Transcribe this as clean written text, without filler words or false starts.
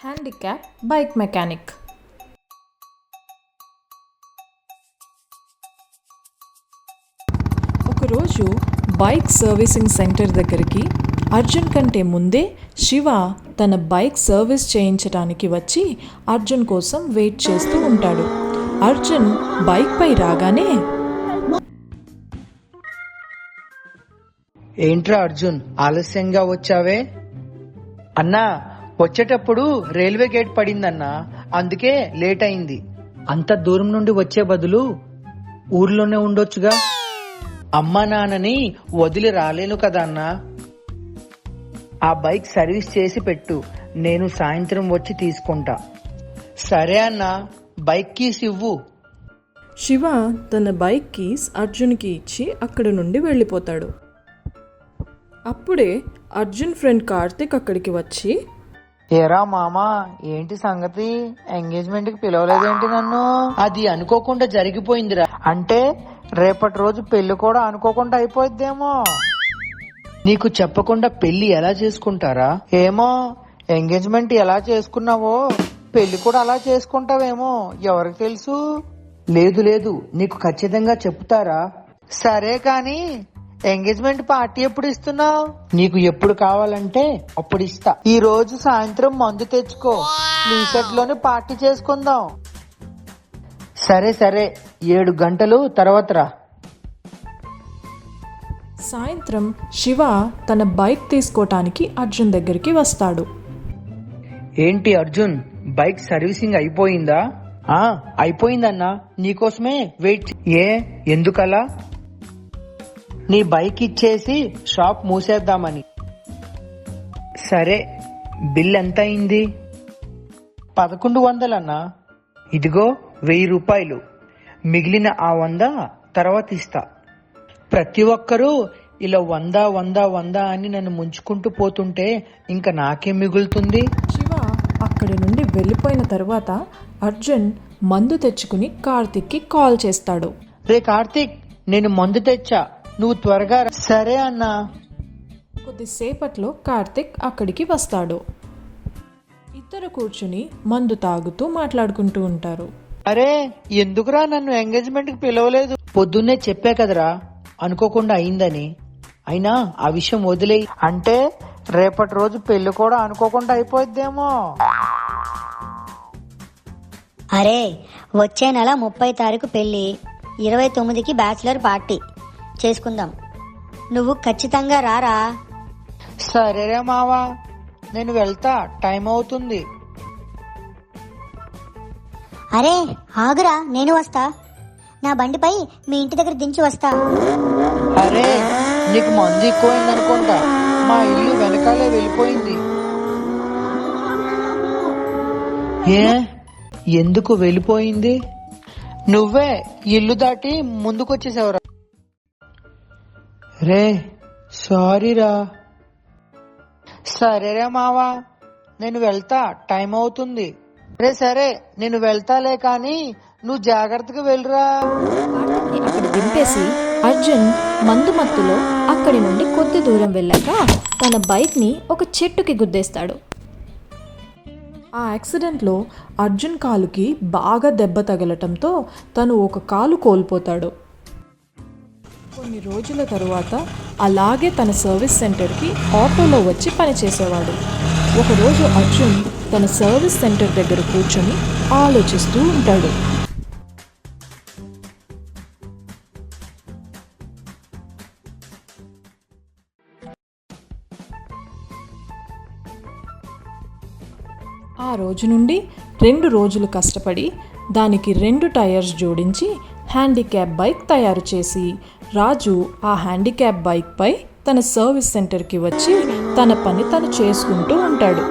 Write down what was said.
Handicap bike mechanic. ఒకరోజు bike servicing centre దగ్గరికి అర్జున్ కంటే ముందే శివ తన బైక్ సర్వీస్ చేయించడానికి వచ్చి అర్జున్ కోసం వెయిట్ చేస్తూ ఉంటాడు. అర్జున్ బైక్పై రాగానే, ఏంట్రా అర్జున్, ఆలస్యంగా వచ్చావే? అన్నా, వచ్చేటప్పుడు రైల్వే గేట్ పడిందన్నా, అందుకే లేట్ అయింది. అంత దూరం నుండి వచ్చే బదులు ఊర్లోనే ఉండొచ్చుగా. అమ్మా నాన్నని వదిలి రాలేను కదా అన్నా. ఆ బైక్ సర్వీస్ చేసి పెట్టు, నేను సాయంత్రం వచ్చి తీసుకుంటా. సరే అన్నా, బైక్ కీస్ ఇవ్వు. శివ తన బైక్ కీస్ అర్జున్కి ఇచ్చి అక్కడి నుండి వెళ్ళిపోతాడు. అప్పుడే అర్జున్ ఫ్రెండ్ కార్తిక్ అక్కడికి వచ్చి, ఏరా మామా, ఏంటి సంగతి? ఎంగేజ్మెంట్ కి పిలవలేదేంటి నన్ను? అది అనుకోకుండా జరిగిపోయిందిరా. అంటే రేపటి రోజు పెళ్లి కూడా అనుకోకుండా అయిపోద్దేమో. నీకు చెప్పకుండా పెళ్లి ఎలా చేసుకుంటారా? ఏమో, ఎంగేజ్మెంట్ ఎలా చేసుకున్నావో పెళ్లి కూడా అలా చేసుకుంటావేమో, ఎవరికి తెలుసు. లేదు లేదు, నీకు ఖచ్చితంగా చెప్తారా. సరే కాని ఎంగేజ్మెంట్ పార్టీ ఎప్పుడు ఇస్తున్నావు? నీకు ఎప్పుడు కావాలంటే అప్పుడు ఇస్తా. ఈ రోజు సాయంత్రం మందు తెచ్చుకో, లీసెట్ లోనే పార్టీ చేసుకుందాం. సరే సరే, 7 గంటలు తర్వాత రా. సాయంత్రం శివ తన బైక్ తీసుకోవటానికి అర్జున్ దగ్గరికి వస్తాడు. ఏంటి అర్జున్, బైక్ సర్వీసింగ్ అయిపోయిందా? అయిపోయిందన్నా, నీకోసమే వెయిట్. ఎందుకలా? నీ బైక్ ఇచ్చేసి షాప్ మూసేద్దామని. సరే, బిల్ ఎంత అయింది? 1100 అన్నా. ఇదిగో 1000 రూపాయలు, మిగిలిన ఆ 100 తర్వాత ఇస్తా. ప్రతి ఒక్కరూ ఇలా 100 100 100 అని నన్ను ముంచుకుంటూ పోతుంటే ఇంకా నాకేం మిగులుతుంది? శివ అక్కడి నుండి వెళ్ళిపోయిన తర్వాత అర్జున్ మందు తెచ్చుకుని కార్తిక్కి కాల్ చేస్తాడు. రే కార్తిక్, నేను మందు తెచ్చా, నువ్వు త్వరగా. సరే అన్నా. కొద్దిసేపట్లో కార్తిక్ అక్కడికి వస్తాడు. ఇద్దరు కూర్చుని మందు తాగుతూ మాట్లాడుకుంటూ ఉంటారు. అరే, ఎందుకురా నన్ను ఎంగేజ్మెంట్ కి పిలవలేదు? పొద్దున్నే చెప్పా కదరా, అనుకోకుండా అయిందని. అయినా ఆ విషయం వదిలే. అంటే రేపటి రోజు పెళ్లి కూడా అనుకోకుండా అయిపోద్దేమో. అరే, వచ్చే నెల 30 తారీఖు పెళ్లి, 29కి బ్యాచిలర్ పార్టీ చేసుకుందాం. నువ్వు ఖచ్చితంగా రారా. సరేరా మావా, నేను వెళ్తా, టైం అవుతుంది. అరే ఆగురా, నేను వస్తా. నా బండిపై మీ ఇంటి దగ్గర దించి వస్తా. అరే, నీకు మందు ఎక్కువైందనుకుంటా, మా ఇల్లు వెనకాలే వెళ్ళిపోయింది. ఎందుకు వెళ్ళిపోయింది? నువ్వే ఇల్లు దాటి ముందుకొచ్చేసావురా. రే సారీరా. సరేరా మావా, నేను వెళ్తా, టైం అవుతుంది. సరే, నేను వెళ్తాలే కానీ నువ్వు జాగ్రత్తగా వెళ్ళరా. అక్కడ దింపేసి అర్జున్ మందు మత్తులో అక్కడి నుండి కొద్ది దూరం వెళ్ళాక తన బైక్ ని ఒక చెట్టుకి గుద్దేస్తాడు. ఆ యాక్సిడెంట్లో అర్జున్ కాలుకి బాగా దెబ్బ తగలటంతో తను ఒక కాలు కోల్పోతాడు. కొన్ని రోజుల తరువాత అలాగే తన సర్వీస్ సెంటర్కి ఆటోలో వచ్చి పనిచేసేవాడు. ఒకరోజు అర్జున్ తన సర్వీస్ సెంటర్ దగ్గర కూర్చొని ఆలోచిస్తూ ఉంటాడు. ఆ రోజు నుండి 2 రోజులు కష్టపడి దానికి 2 టైర్స్ జోడించి హ్యాండిక్యాప్ బైక్ తయారు చేసి రాజు ఆ హ్యాండిక్యాప్ బైక్పై తన సర్వీస్ సెంటర్కి వచ్చి తన పని తను చేసుకుంటూ ఉంటాడు.